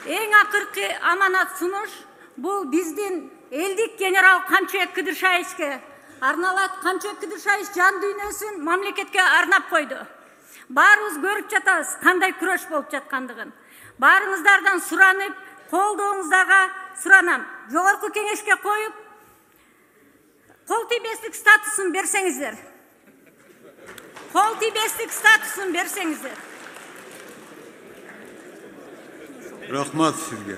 Эң акыркы аманат сунуш бул биздин элдик генерал Камчыбек Кыдыршаевичке арналат. Камчыбек Кыдыршаевич жан дүйнөсүн мамлекетке арнап койду. Баарыбыз көрүп жатабыз кандай күрөш болуп жаткандыгын. Баарыңыздардан суранып, колдооңуздарга суранам. Жогорку кеңешке коюп, кол тийбестик статусун берсеңиздер. Кол тийбестик статусун берсеңиздер. Рахмат сизге.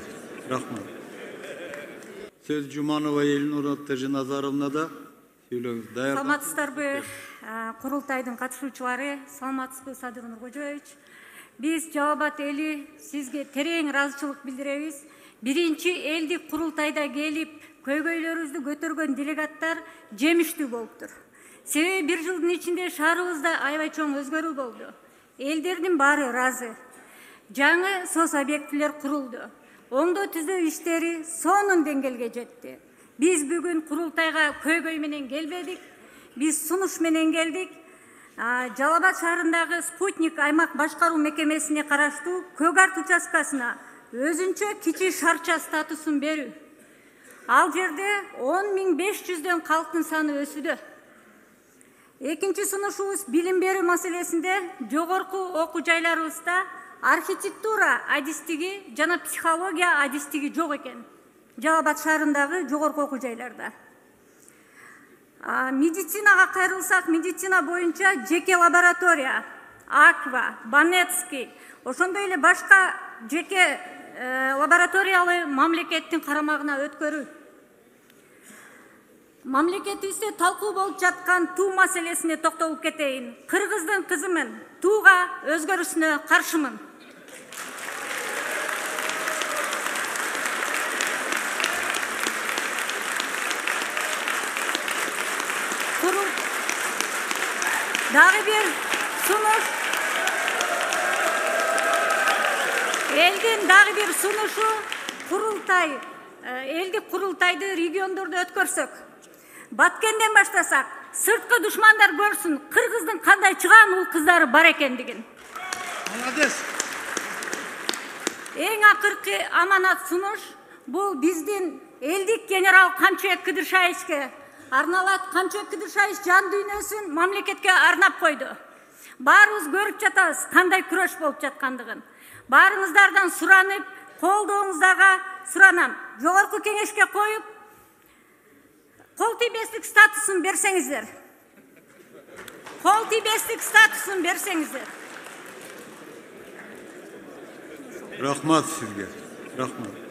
Рахмат. Сөз Жуманова Элнур Аттажы Назаровна да сөйлөңүз. Саламатсыздарбы, курултайдын катышуучулары, саламатсызбы Садыр Нуркожоевич. Биз Жалал Абад эли сизге терең ыраазычылык билдиребиз. Биринчи элдик курултайда келип, көйгөйлөрүбүздү көтөргөн делегаттар жемиштүү болуптур. Себеби бир жылдын ичинде шаарыбызда аябай чоң өзгөрүү болду. Элдердин баары ыраазы. Жаңы сос объектилер курулду. Оңдоо түзөө иштери сонун деңгээлге жетти. Биз бүгүн курултайга көйгөй менен келбедик. Биз сунуш менен келдик. Жалал Абад шаарындагы Спутник аймак башкаруу мекемесине караштуу Көк Арт участкасына өзүнчө кичи шарча статусун берүү. Ал жерде 10.500дөн калктын саны өсүүдө. Экинчи сунушубуз билим берүү маселесинде жогорку окуу жайларыбызда архитектура адистиги жана психология адистиги жок экен. Жалал Абад шаарындагы жогорку окуу жайларда. Медицинага кайрылсак, медицина боюнча жеке лаборатория, Аква, Банецкий, ошондой эле башка жеке лабораториялы мамлекеттин карамагына өткөрүү. Мамлекетибизде талкуу болуп жаткан туу маселесине токтолуп кетейин. Кыргыздын кызымын, тууга өзгөрүүсүнө каршымын. Дагы бир сунуш. Элдин дагы бир сунушу курултай. Элдик курултайды региондордо өткөрсөк. Баткенден баштасак, сырткы душмандар көрсүн, Кыргыздын кандай чыгаан ул кыздары бар экендигин. Молодец. Эң акыркы аманат сунуш бул биздин элдик генерал Камчыбек Кыдыршаевичке арналат. Камчыбек Кыдыршаевич жан дүйнөсүн мамлекетке арнап койду. Баарыбыз көрүп жатабыз кандай күрөш болуп жаткандыгын. Баарыңыздардан суранып, колдооңуздарга суранам. Жогорку кеңешке коюп, кол тийбестик статусун берсеңиздер. Кол тийбестик статусун берсеңиздер. Рахмат сизге. Рахмат.